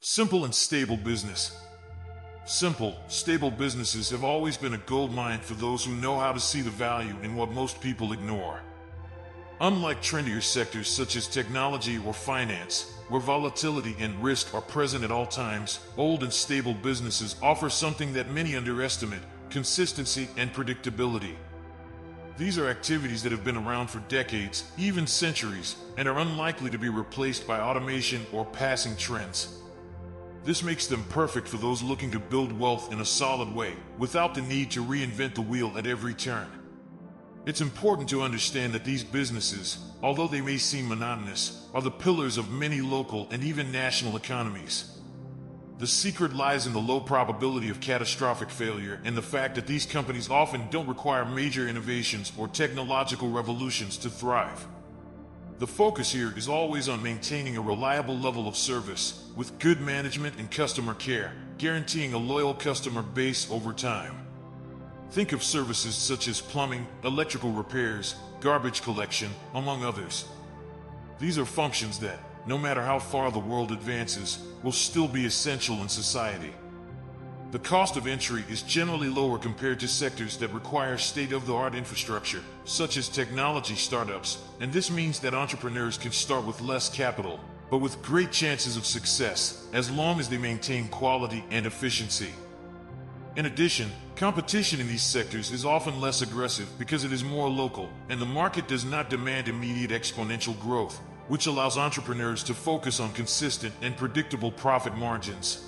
Simple and stable business. Simple, stable businesses have always been a goldmine for those who know how to see the value in what most people ignore. Unlike trendier sectors such as technology or finance, where volatility and risk are present at all times, old and stable businesses offer something that many underestimate: consistency and predictability. These are activities that have been around for decades, even centuries, and are unlikely to be replaced by automation or passing trends. This makes them perfect for those looking to build wealth in a solid way, without the need to reinvent the wheel at every turn. It's important to understand that these businesses, although they may seem monotonous, are the pillars of many local and even national economies. The secret lies in the low probability of catastrophic failure and the fact that these companies often don't require major innovations or technological revolutions to thrive. The focus here is always on maintaining a reliable level of service, with good management and customer care, guaranteeing a loyal customer base over time. Think of services such as plumbing, electrical repairs, garbage collection, among others. These are functions that, no matter how far the world advances, will still be essential in society. The cost of entry is generally lower compared to sectors that require state-of-the-art infrastructure, such as technology startups, and this means that entrepreneurs can start with less capital, but with great chances of success, as long as they maintain quality and efficiency. In addition, competition in these sectors is often less aggressive because it is more local, and the market does not demand immediate exponential growth, which allows entrepreneurs to focus on consistent and predictable profit margins.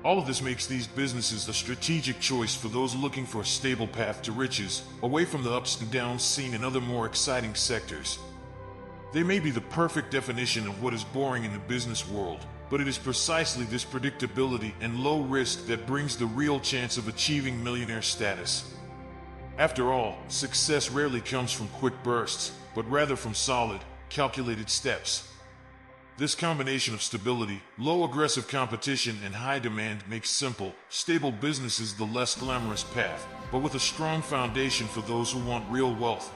All of this makes these businesses a strategic choice for those looking for a stable path to riches, away from the ups and downs seen in other more exciting sectors. They may be the perfect definition of what is boring in the business world, but it is precisely this predictability and low risk that brings the real chance of achieving millionaire status. After all, success rarely comes from quick bursts, but rather from solid, calculated steps. This combination of stability, low aggressive competition, and high demand makes simple, stable businesses the less glamorous path, but with a strong foundation for those who want real wealth.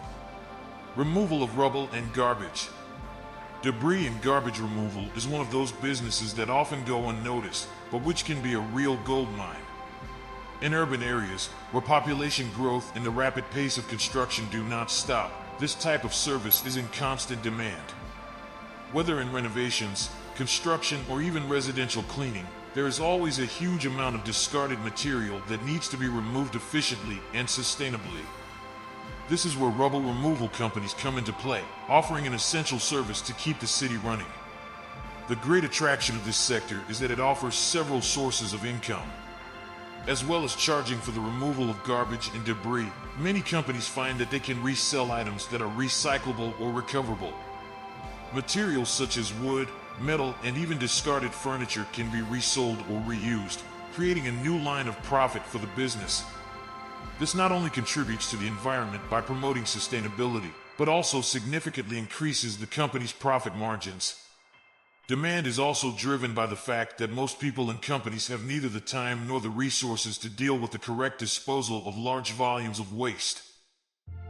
Removal of rubble and garbage. Debris and garbage removal is one of those businesses that often go unnoticed, but which can be a real goldmine. In urban areas, where population growth and the rapid pace of construction do not stop, this type of service is in constant demand. Whether in renovations, construction, or even residential cleaning, there is always a huge amount of discarded material that needs to be removed efficiently and sustainably. This is where rubble removal companies come into play, offering an essential service to keep the city running. The great attraction of this sector is that it offers several sources of income. As well as charging for the removal of garbage and debris, many companies find that they can resell items that are recyclable or recoverable. Materials such as wood, metal, and even discarded furniture can be resold or reused, creating a new line of profit for the business. This not only contributes to the environment by promoting sustainability, but also significantly increases the company's profit margins. Demand is also driven by the fact that most people and companies have neither the time nor the resources to deal with the correct disposal of large volumes of waste.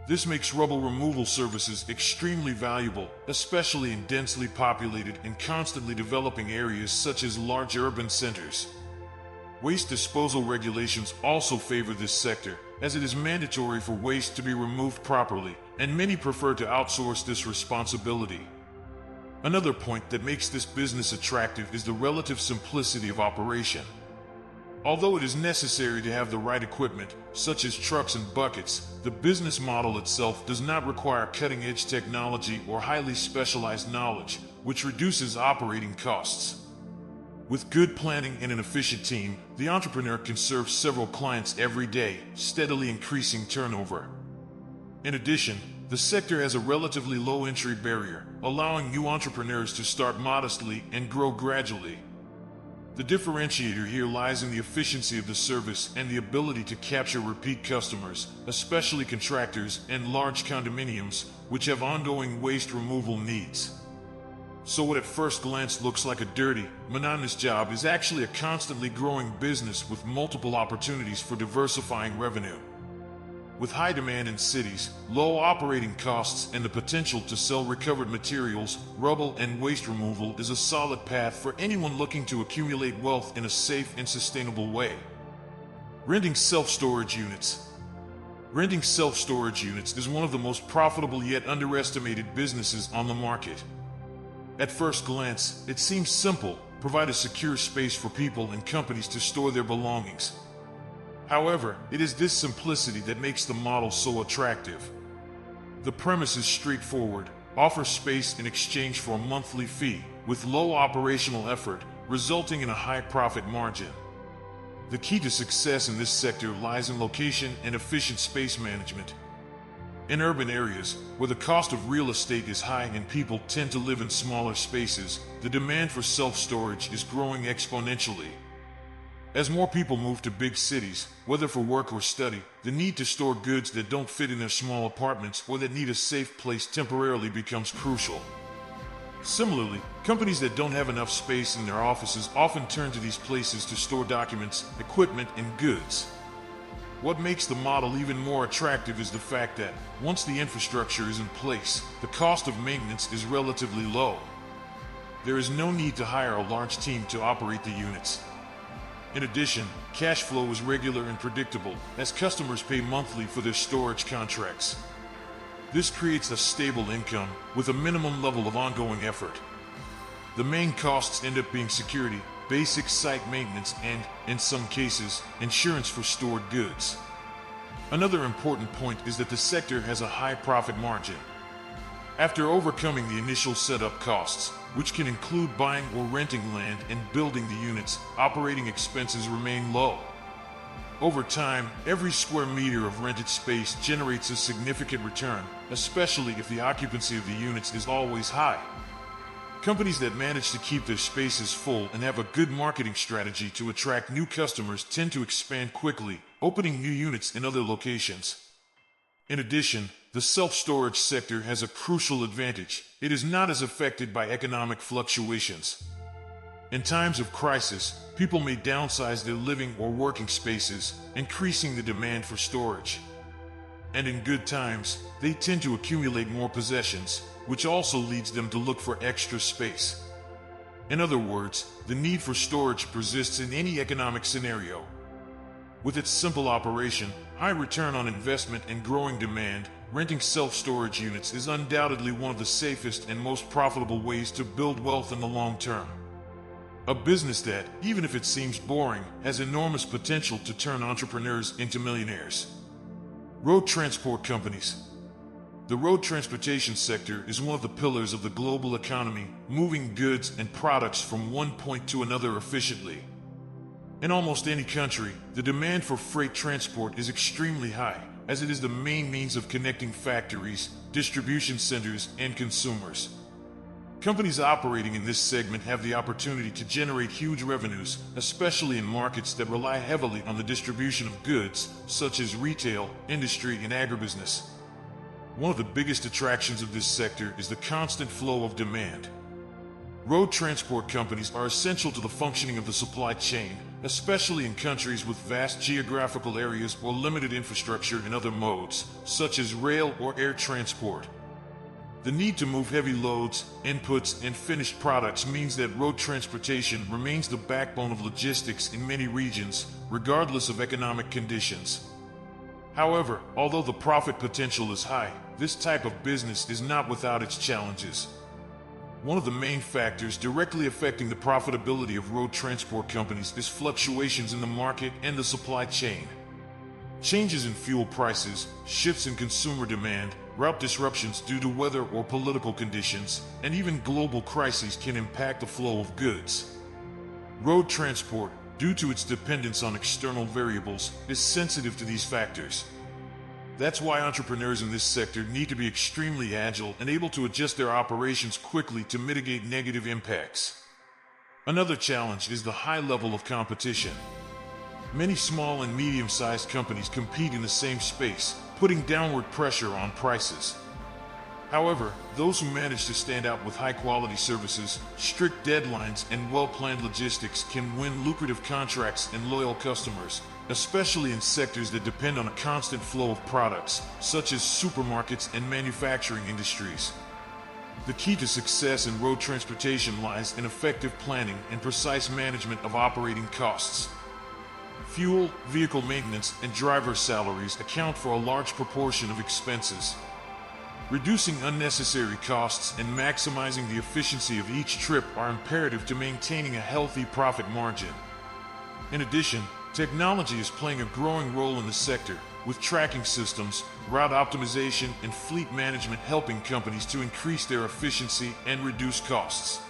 This makes rubble removal services extremely valuable, especially in densely populated and constantly developing areas such as large urban centers. Waste disposal regulations also favor this sector, as it is mandatory for waste to be removed properly, and many prefer to outsource this responsibility. Another point that makes this business attractive is the relative simplicity of operation. Although it is necessary to have the right equipment, such as trucks and buckets, the business model itself does not require cutting-edge technology or highly specialized knowledge, which reduces operating costs. With good planning and an efficient team, the entrepreneur can serve several clients every day, steadily increasing turnover. In addition, the sector has a relatively low entry barrier, allowing new entrepreneurs to start modestly and grow gradually. The differentiator here lies in the efficiency of the service and the ability to capture repeat customers, especially contractors and large condominiums, which have ongoing waste removal needs. So what at first glance looks like a dirty, monotonous job is actually a constantly growing business with multiple opportunities for diversifying revenue. with high demand in cities, low operating costs, and the potential to sell recovered materials, rubble, and waste removal is a solid path for anyone looking to accumulate wealth in a safe and sustainable way. Renting self-storage units. Renting self-storage units is one of the most profitable yet underestimated businesses on the market. At first glance, it seems simple: provide a secure space for people and companies to store their belongings. However, it is this simplicity that makes the model so attractive. The premise is straightforward: offer space in exchange for a monthly fee, with low operational effort, resulting in a high profit margin. The key to success in this sector lies in location and efficient space management. In urban areas, where the cost of real estate is high and people tend to live in smaller spaces, the demand for self-storage is growing exponentially. As more people move to big cities, whether for work or study, the need to store goods that don't fit in their small apartments or that need a safe place temporarily becomes crucial. Similarly, companies that don't have enough space in their offices often turn to these places to store documents, equipment, and goods. What makes the model even more attractive is the fact that, once the infrastructure is in place, the cost of maintenance is relatively low. There is no need to hire a large team to operate the units. In addition, cash flow is regular and predictable, as customers pay monthly for their storage contracts. This creates a stable income with a minimum level of ongoing effort. The main costs end up being security, basic site maintenance, and, in some cases, insurance for stored goods. Another important point is that the sector has a high profit margin. After overcoming the initial setup costs, which can include buying or renting land and building the units, operating expenses remain low. Over time, every square meter of rented space generates a significant return, especially if the occupancy of the units is always high. Companies that manage to keep their spaces full and have a good marketing strategy to attract new customers tend to expand quickly, opening new units in other locations. In addition, the self-storage sector has a crucial advantage: it is not as affected by economic fluctuations. In times of crisis, people may downsize their living or working spaces, increasing the demand for storage. And in good times, they tend to accumulate more possessions, which also leads them to look for extra space. In other words, the need for storage persists in any economic scenario. With its simple operation, high return on investment, and growing demand, renting self-storage units is undoubtedly one of the safest and most profitable ways to build wealth in the long term. A business that, even if it seems boring, has enormous potential to turn entrepreneurs into millionaires. Road transport companies. The road transportation sector is one of the pillars of the global economy, moving goods and products from one point to another efficiently. In almost any country, the demand for freight transport is extremely high, as it is the main means of connecting factories, distribution centers, and consumers. Companies operating in this segment have the opportunity to generate huge revenues, especially in markets that rely heavily on the distribution of goods, such as retail, industry, and agribusiness. One of the biggest attractions of this sector is the constant flow of demand. Road transport companies are essential to the functioning of the supply chain, especially in countries with vast geographical areas or limited infrastructure in other modes, such as rail or air transport. The need to move heavy loads, inputs, and finished products means that road transportation remains the backbone of logistics in many regions, regardless of economic conditions. However, although the profit potential is high, this type of business is not without its challenges. One of the main factors directly affecting the profitability of road transport companies is fluctuations in the market and the supply chain. Changes in fuel prices, shifts in consumer demand, route disruptions due to weather or political conditions, and even global crises can impact the flow of goods. Road transport, due to its dependence on external variables, is sensitive to these factors. That's why entrepreneurs in this sector need to be extremely agile and able to adjust their operations quickly to mitigate negative impacts. Another challenge is the high level of competition. Many small and medium-sized companies compete in the same space, putting downward pressure on prices. However, those who manage to stand out with high-quality services, strict deadlines, and well-planned logistics can win lucrative contracts and loyal customers, especially in sectors that depend on a constant flow of products, such as supermarkets and manufacturing industries. The key to success in road transportation lies in effective planning and precise management of operating costs. Fuel, vehicle maintenance, and driver salaries account for a large proportion of expenses. Reducing unnecessary costs and maximizing the efficiency of each trip are imperative to maintaining a healthy profit margin. In addition, technology is playing a growing role in the sector, with tracking systems, route optimization, and fleet management helping companies to increase their efficiency and reduce costs.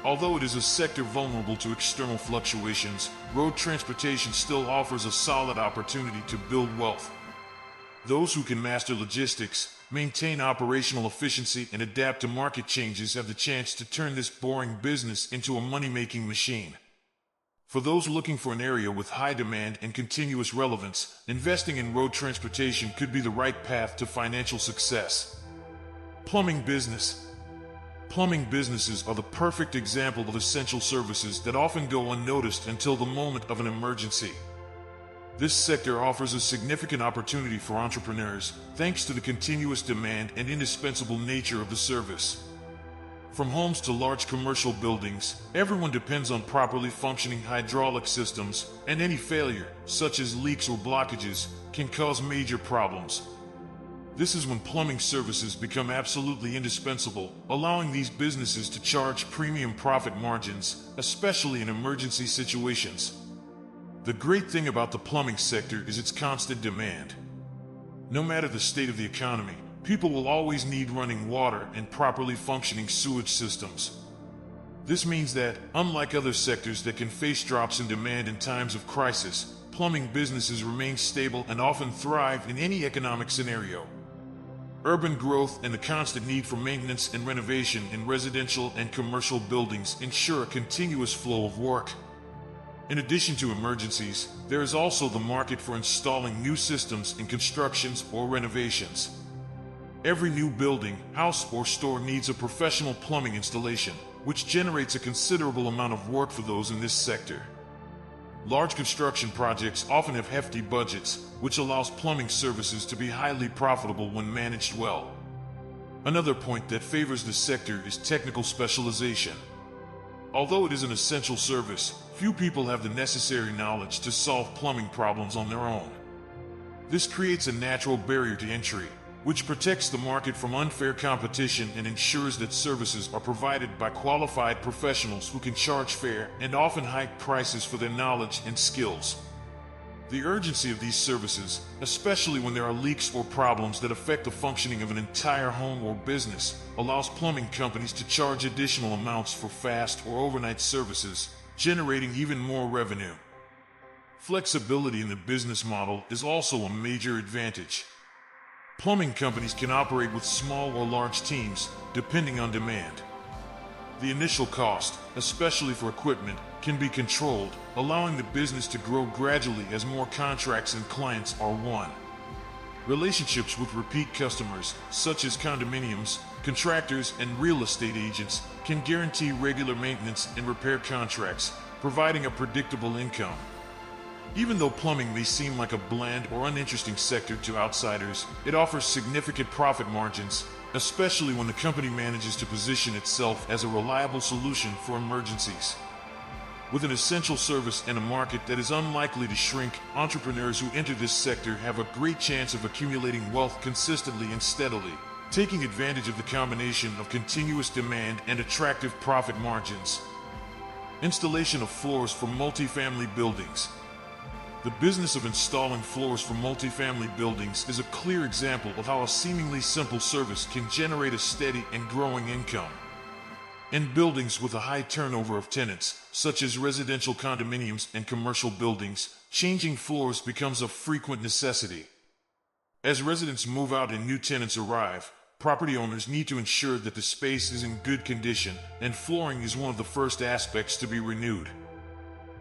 Although it is a sector vulnerable to external fluctuations, road transportation still offers a solid opportunity to build wealth. Those who can master logistics, maintain operational efficiency, and adapt to market changes have the chance to turn this boring business into a money-making machine. For those looking for an area with high demand and continuous relevance, investing in road transportation could be the right path to financial success. Plumbing business. Plumbing businesses are the perfect example of essential services that often go unnoticed until the moment of an emergency. This sector offers a significant opportunity for entrepreneurs, thanks to the continuous demand and indispensable nature of the service. From homes to large commercial buildings, everyone depends on properly functioning hydraulic systems, and any failure, such as leaks or blockages, can cause major problems. This is when plumbing services become absolutely indispensable, allowing these businesses to charge premium profit margins, especially in emergency situations. The great thing about the plumbing sector is its constant demand. No matter the state of the economy, people will always need running water and properly functioning sewage systems. This means that, unlike other sectors that can face drops in demand in times of crisis, plumbing businesses remain stable and often thrive in any economic scenario. Urban growth and the constant need for maintenance and renovation in residential and commercial buildings ensure a continuous flow of work. In addition to emergencies, there is also the market for installing new systems in constructions or renovations. Every new building, house, or store needs a professional plumbing installation, which generates a considerable amount of work for those in this sector. Large construction projects often have hefty budgets, which allows plumbing services to be highly profitable when managed well. Another point that favors this sector is technical specialization. Although it is an essential service, few people have the necessary knowledge to solve plumbing problems on their own. This creates a natural barrier to entry, which protects the market from unfair competition and ensures that services are provided by qualified professionals who can charge fair and often high prices for their knowledge and skills. The urgency of these services, especially when there are leaks or problems that affect the functioning of an entire home or business, allows plumbing companies to charge additional amounts for fast or overnight services, generating even more revenue. Flexibility in the business model is also a major advantage. Plumbing companies can operate with small or large teams, depending on demand. The initial cost, especially for equipment, can be controlled, allowing the business to grow gradually as more contracts and clients are won. Relationships with repeat customers, such as condominiums, contractors, and real estate agents, can guarantee regular maintenance and repair contracts, providing a predictable income. Even though plumbing may seem like a bland or uninteresting sector to outsiders, it offers significant profit margins, especially when the company manages to position itself as a reliable solution for emergencies. With an essential service and a market that is unlikely to shrink, entrepreneurs who enter this sector have a great chance of accumulating wealth consistently and steadily, taking advantage of the combination of continuous demand and attractive profit margins. Installation of floors for multifamily buildings. The business of installing floors for multifamily buildings is a clear example of how a seemingly simple service can generate a steady and growing income. In buildings with a high turnover of tenants, such as residential condominiums and commercial buildings, changing floors becomes a frequent necessity. As residents move out and new tenants arrive, property owners need to ensure that the space is in good condition, and flooring is one of the first aspects to be renewed.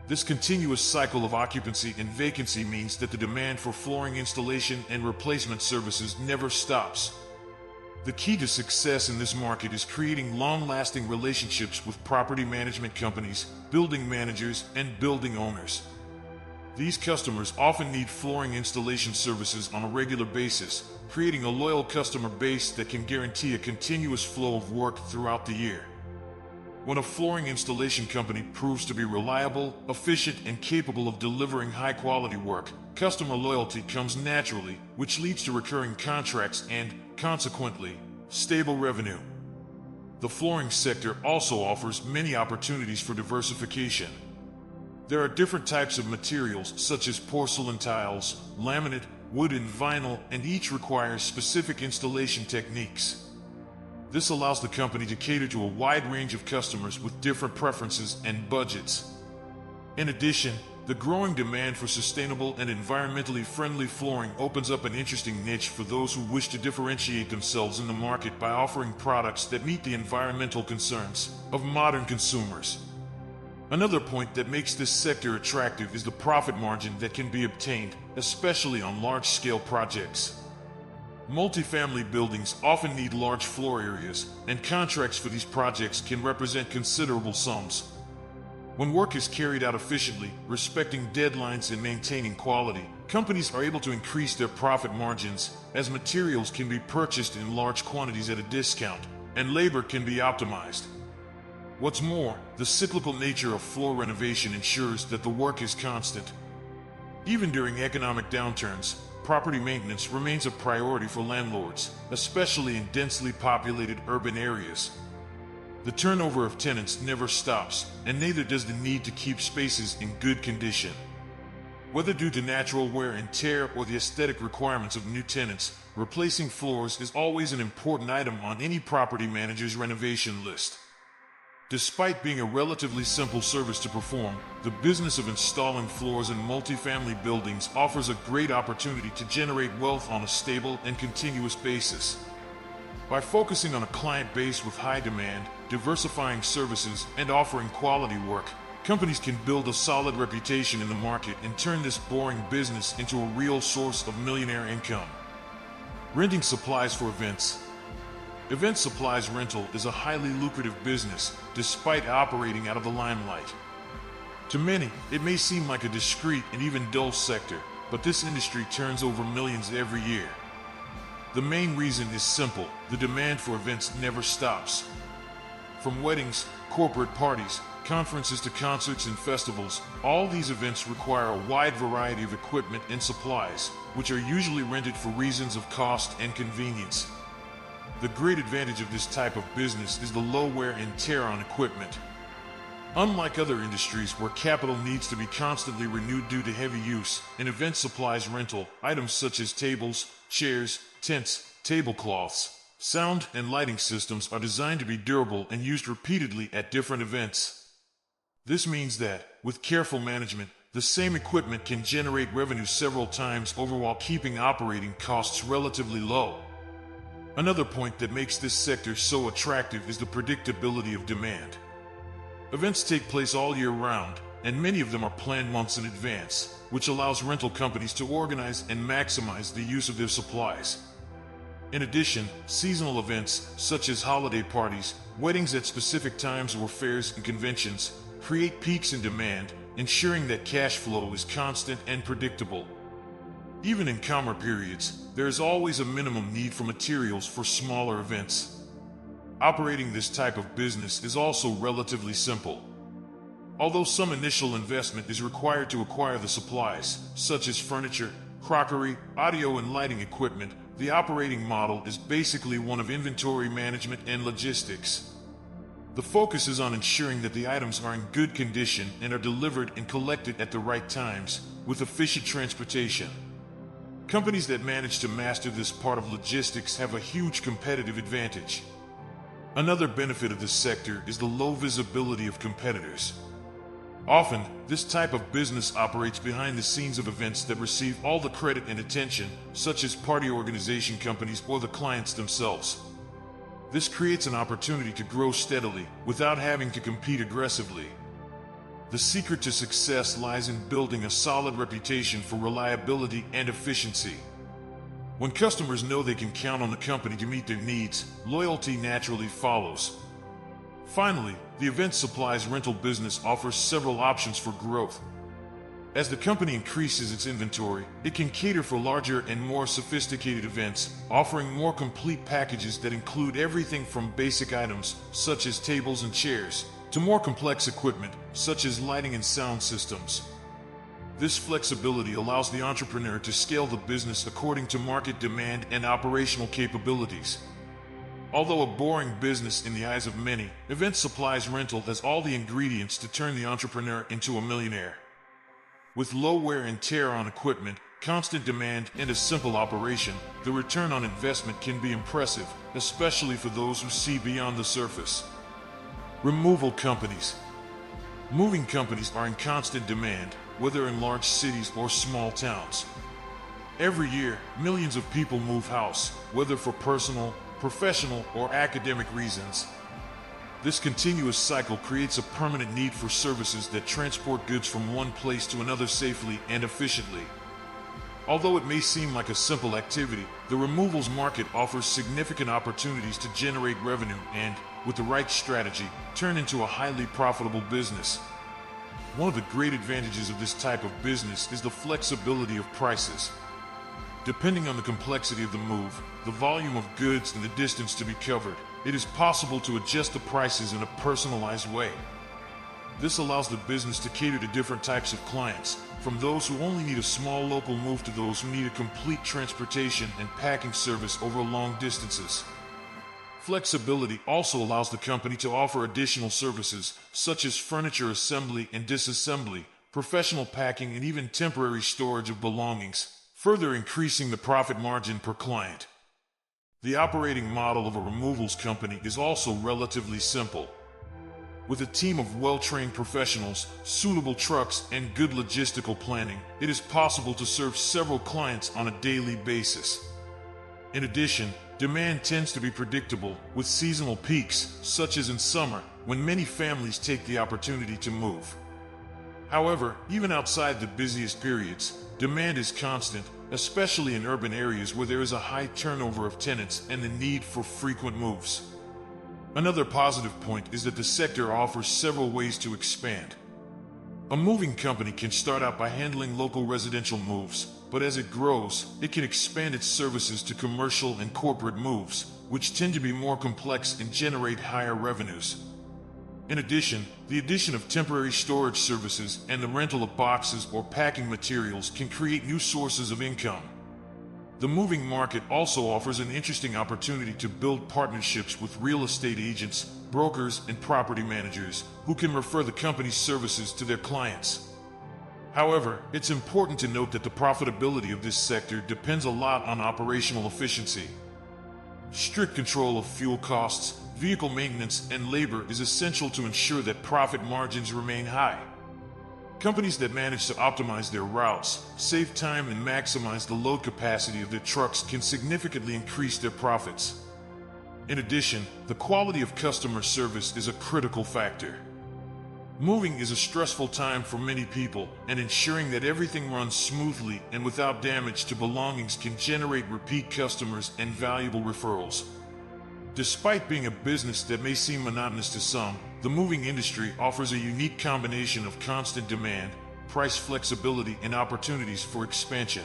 This continuous cycle of occupancy and vacancy means that the demand for flooring installation and replacement services never stops. The key to success in this market is creating long-lasting relationships with property management companies, building managers, and building owners. These customers often need flooring installation services on a regular basis, creating a loyal customer base that can guarantee a continuous flow of work throughout the year. When a flooring installation company proves to be reliable, efficient, and capable of delivering high-quality work, customer loyalty comes naturally, which leads to recurring contracts and, consequently, stable revenue. The flooring sector also offers many opportunities for diversification. There are different types of materials such as porcelain tiles, laminate, wood, and vinyl, and each requires specific installation techniques. This allows the company to cater to a wide range of customers with different preferences and budgets. In addition, the growing demand for sustainable and environmentally friendly flooring opens up an interesting niche for those who wish to differentiate themselves in the market by offering products that meet the environmental concerns of modern consumers. Another point that makes this sector attractive is the profit margin that can be obtained, especially on large-scale projects. Multifamily buildings often need large floor areas, and contracts for these projects can represent considerable sums. When work is carried out efficiently, respecting deadlines and maintaining quality, companies are able to increase their profit margins, as materials can be purchased in large quantities at a discount, and labor can be optimized. What's more, the cyclical nature of floor renovation ensures that the work is constant. Even during economic downturns, property maintenance remains a priority for landlords, especially in densely populated urban areas. The turnover of tenants never stops, and neither does the need to keep spaces in good condition. Whether due to natural wear and tear or the aesthetic requirements of new tenants, replacing floors is always an important item on any property manager's renovation list. Despite being a relatively simple service to perform, the business of installing floors in multifamily buildings offers a great opportunity to generate wealth on a stable and continuous basis. By focusing on a client base with high demand, diversifying services, and offering quality work, companies can build a solid reputation in the market and turn this boring business into a real source of millionaire income. Renting supplies for events. Event supplies rental is a highly lucrative business, despite operating out of the limelight. To many, it may seem like a discreet and even dull sector, but this industry turns over millions every year. The main reason is simple: the demand for events never stops. From weddings, corporate parties, conferences to concerts and festivals, all these events require a wide variety of equipment and supplies, which are usually rented for reasons of cost and convenience. The great advantage of this type of business is the low wear and tear on equipment. Unlike other industries where capital needs to be constantly renewed due to heavy use, in event supplies rental, items such as tables, chairs, tents, tablecloths, sound and lighting systems are designed to be durable and used repeatedly at different events. This means that, with careful management, the same equipment can generate revenue several times over while keeping operating costs relatively low. Another point that makes this sector so attractive is the predictability of demand. Events take place all year round, and many of them are planned months in advance, which allows rental companies to organize and maximize the use of their supplies. In addition, seasonal events, such as holiday parties, weddings at specific times, or fairs and conventions, create peaks in demand, ensuring that cash flow is constant and predictable. Even in calmer periods, there is always a minimum need for materials for smaller events. Operating this type of business is also relatively simple. Although some initial investment is required to acquire the supplies, such as furniture, crockery, audio, and lighting equipment, the operating model is basically one of inventory management and logistics. The focus is on ensuring that the items are in good condition and are delivered and collected at the right times, with efficient transportation. Companies that manage to master this part of logistics have a huge competitive advantage. Another benefit of this sector is the low visibility of competitors. Often, this type of business operates behind the scenes of events that receive all the credit and attention, such as party organization companies or the clients themselves. This creates an opportunity to grow steadily without having to compete aggressively. The secret to success lies in building a solid reputation for reliability and efficiency. When customers know they can count on the company to meet their needs, loyalty naturally follows. Finally, the event supplies rental business offers several options for growth. As the company increases its inventory, it can cater for larger and more sophisticated events, offering more complete packages that include everything from basic items, such as tables and chairs, to more complex equipment, such as lighting and sound systems. This flexibility allows the entrepreneur to scale the business according to market demand and operational capabilities. Although a boring business in the eyes of many, event supplies rental has all the ingredients to turn the entrepreneur into a millionaire. With low wear and tear on equipment, constant demand, and a simple operation, the return on investment can be impressive, especially for those who see beyond the surface. Removal companies. Moving companies are in constant demand, whether in large cities or small towns. Every year, millions of people move house, whether for personal, professional, or academic reasons. This continuous cycle creates a permanent need for services that transport goods from one place to another safely and efficiently. Although it may seem like a simple activity, the removals market offers significant opportunities to generate revenue and, with the right strategy, turn into a highly profitable business. One of the great advantages of this type of business is the flexibility of prices. Depending on the complexity of the move, the volume of goods, and the distance to be covered, it is possible to adjust the prices in a personalized way. This allows the business to cater to different types of clients, from those who only need a small local move to those who need a complete transportation and packing service over long distances. Flexibility also allows the company to offer additional services, such as furniture assembly and disassembly, professional packing, and even temporary storage of belongings, further increasing the profit margin per client. The operating model of a removals company is also relatively simple. With a team of well-trained professionals, suitable trucks, and good logistical planning, it is possible to serve several clients on a daily basis. In addition, demand tends to be predictable, with seasonal peaks, such as in summer, when many families take the opportunity to move. However, even outside the busiest periods, demand is constant, especially in urban areas where there is a high turnover of tenants and the need for frequent moves. Another positive point is that the sector offers several ways to expand. A moving company can start out by handling local residential moves, but as it grows, it can expand its services to commercial and corporate moves, which tend to be more complex and generate higher revenues. In addition, the addition of temporary storage services and the rental of boxes or packing materials can create new sources of income. The moving market also offers an interesting opportunity to build partnerships with real estate agents, brokers, and property managers who can refer the company's services to their clients. However, it's important to note that the profitability of this sector depends a lot on operational efficiency. Strict control of fuel costs, vehicle maintenance, and labor is essential to ensure that profit margins remain high. Companies that manage to optimize their routes, save time, and maximize the load capacity of their trucks can significantly increase their profits. In addition, the quality of customer service is a critical factor. Moving is a stressful time for many people, and ensuring that everything runs smoothly and without damage to belongings can generate repeat customers and valuable referrals. Despite being a business that may seem monotonous to some, the moving industry offers a unique combination of constant demand, price flexibility, and opportunities for expansion.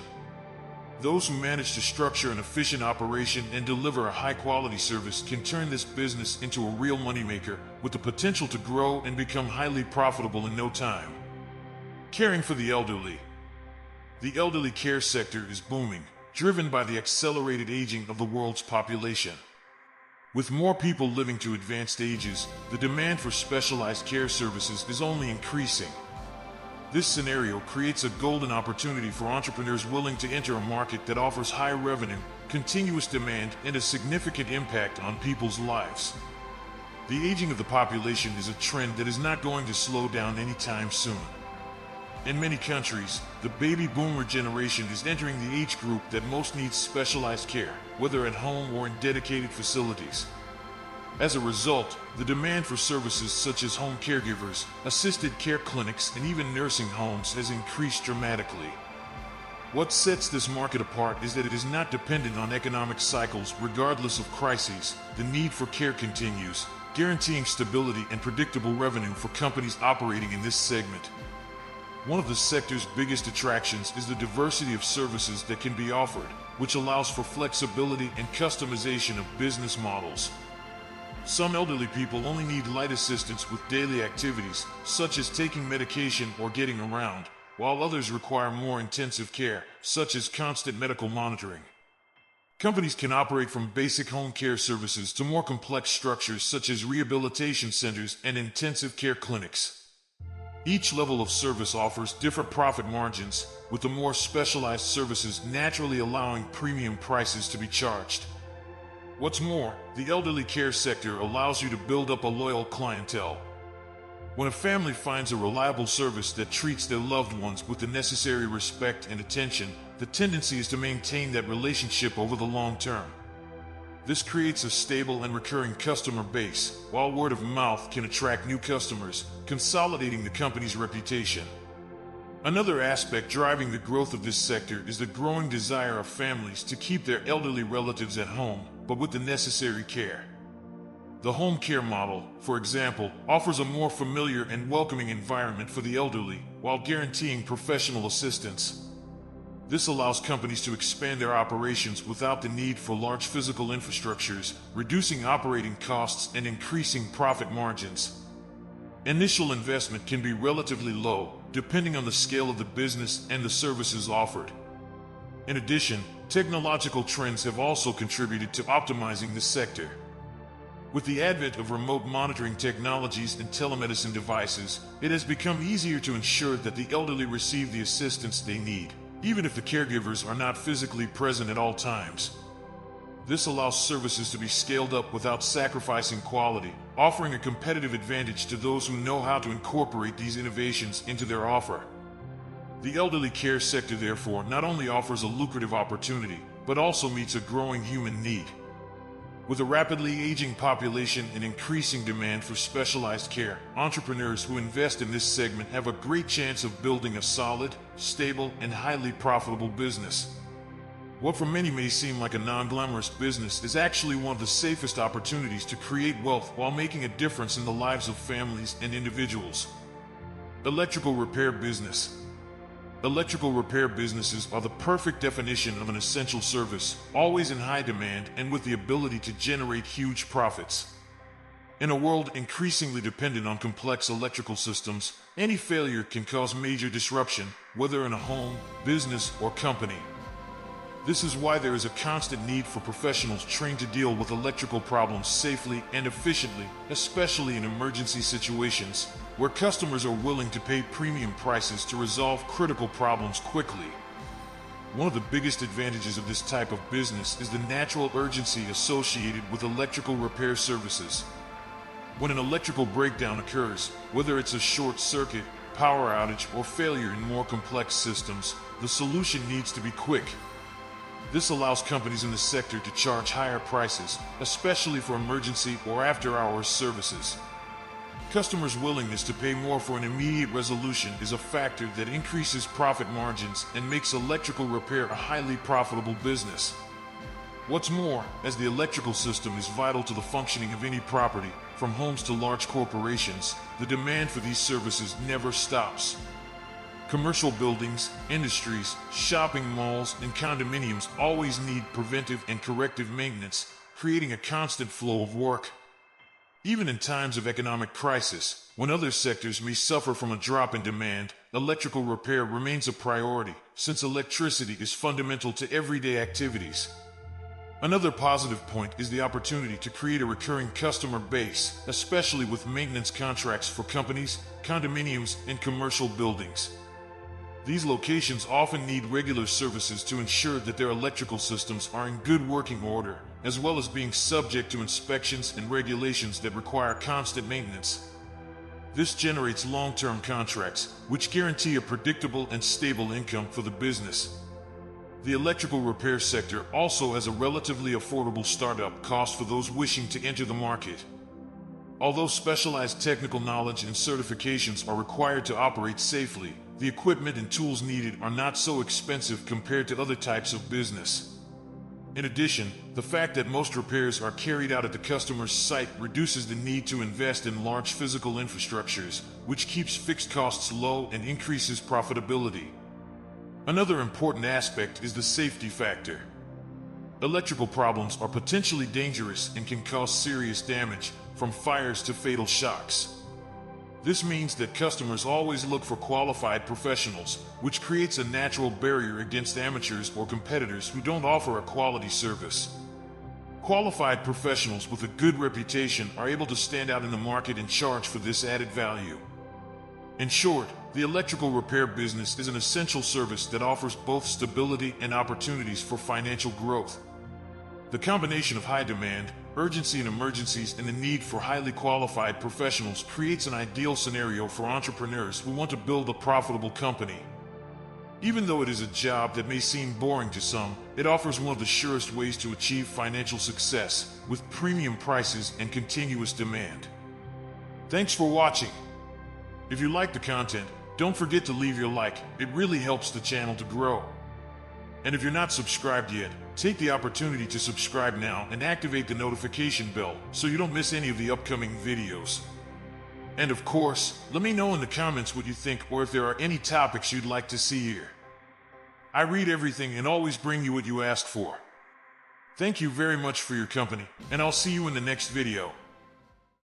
Those who manage to structure an efficient operation and deliver a high-quality service can turn this business into a real moneymaker with the potential to grow and become highly profitable in no time. Caring for the elderly. The elderly care sector is booming, driven by the accelerated aging of the world's population. With more people living to advanced ages, the demand for specialized care services is only increasing. This scenario creates a golden opportunity for entrepreneurs willing to enter a market that offers high revenue, continuous demand, and a significant impact on people's lives. The aging of the population is a trend that is not going to slow down anytime soon. In many countries, the baby boomer generation is entering the age group that most needs specialized care, whether at home or in dedicated facilities. As a result, the demand for services such as home caregivers, assisted care clinics, and even nursing homes has increased dramatically. What sets this market apart is that it is not dependent on economic cycles. Regardless of crises, the need for care continues, guaranteeing stability and predictable revenue for companies operating in this segment. One of the sector's biggest attractions is the diversity of services that can be offered, which allows for flexibility and customization of business models. Some elderly people only need light assistance with daily activities, such as taking medication or getting around, while others require more intensive care, such as constant medical monitoring. Companies can operate from basic home care services to more complex structures such as rehabilitation centers and intensive care clinics. Each level of service offers different profit margins, with the more specialized services naturally allowing premium prices to be charged. What's more, the elderly care sector allows you to build up a loyal clientele. When a family finds a reliable service that treats their loved ones with the necessary respect and attention, the tendency is to maintain that relationship over the long term. This creates a stable and recurring customer base, while word of mouth can attract new customers, consolidating the company's reputation. Another aspect driving the growth of this sector is the growing desire of families to keep their elderly relatives at home, but with the necessary care. The home care model, for example, offers a more familiar and welcoming environment for the elderly, while guaranteeing professional assistance. This allows companies to expand their operations without the need for large physical infrastructures, reducing operating costs and increasing profit margins. Initial investment can be relatively low, depending on the scale of the business and the services offered. In addition, technological trends have also contributed to optimizing the sector. With the advent of remote monitoring technologies and telemedicine devices, it has become easier to ensure that the elderly receive the assistance they need, even if the caregivers are not physically present at all times. This allows services to be scaled up without sacrificing quality, offering a competitive advantage to those who know how to incorporate these innovations into their offer. The elderly care sector, therefore, not only offers a lucrative opportunity, but also meets a growing human need. With a rapidly aging population and increasing demand for specialized care, entrepreneurs who invest in this segment have a great chance of building a solid, stable, and highly profitable business. What for many may seem like a non-glamorous business is actually one of the safest opportunities to create wealth while making a difference in the lives of families and individuals. Electrical repair business. Electrical repair businesses are the perfect definition of an essential service, always in high demand and with the ability to generate huge profits. In a world increasingly dependent on complex electrical systems, any failure can cause major disruption, whether in a home, business, or company. This is why there is a constant need for professionals trained to deal with electrical problems safely and efficiently, especially in emergency situations, where customers are willing to pay premium prices to resolve critical problems quickly. One of the biggest advantages of this type of business is the natural urgency associated with electrical repair services. When an electrical breakdown occurs, whether it's a short circuit, power outage, or failure in more complex systems, the solution needs to be quick. This allows companies in the sector to charge higher prices, especially for emergency or after-hours services. Customers' willingness to pay more for an immediate resolution is a factor that increases profit margins and makes electrical repair a highly profitable business. What's more, as the electrical system is vital to the functioning of any property, from homes to large corporations, the demand for these services never stops. Commercial buildings, industries, shopping malls, and condominiums always need preventive and corrective maintenance, creating a constant flow of work. Even in times of economic crisis, when other sectors may suffer from a drop in demand, electrical repair remains a priority, since electricity is fundamental to everyday activities. Another positive point is the opportunity to create a recurring customer base, especially with maintenance contracts for companies, condominiums, and commercial buildings. These locations often need regular services to ensure that their electrical systems are in good working order, as well as being subject to inspections and regulations that require constant maintenance. This generates long-term contracts, which guarantee a predictable and stable income for the business. The electrical repair sector also has a relatively affordable startup cost for those wishing to enter the market. Although specialized technical knowledge and certifications are required to operate safely, the equipment and tools needed are not so expensive compared to other types of business. In addition, the fact that most repairs are carried out at the customer's site reduces the need to invest in large physical infrastructures, which keeps fixed costs low and increases profitability. Another important aspect is the safety factor. Electrical problems are potentially dangerous and can cause serious damage, from fires to fatal shocks. This means that customers always look for qualified professionals, which creates a natural barrier against amateurs or competitors who don't offer a quality service. Qualified professionals with a good reputation are able to stand out in the market and charge for this added value. In short, the electrical repair business is an essential service that offers both stability and opportunities for financial growth. The combination of high demand, urgency in emergencies, and the need for highly qualified professionals creates an ideal scenario for entrepreneurs who want to build a profitable company. Even though it is a job that may seem boring to some, it offers one of the surest ways to achieve financial success, with premium prices and continuous demand. Thanks for watching. If you like the content, don't forget to leave your like. It really helps the channel to grow. And if you're not subscribed yet, take the opportunity to subscribe now and activate the notification bell so you don't miss any of the upcoming videos. And of course, let me know in the comments what you think or if there are any topics you'd like to see here. I read everything and always bring you what you ask for. Thank you very much for your company, and I'll see you in the next video.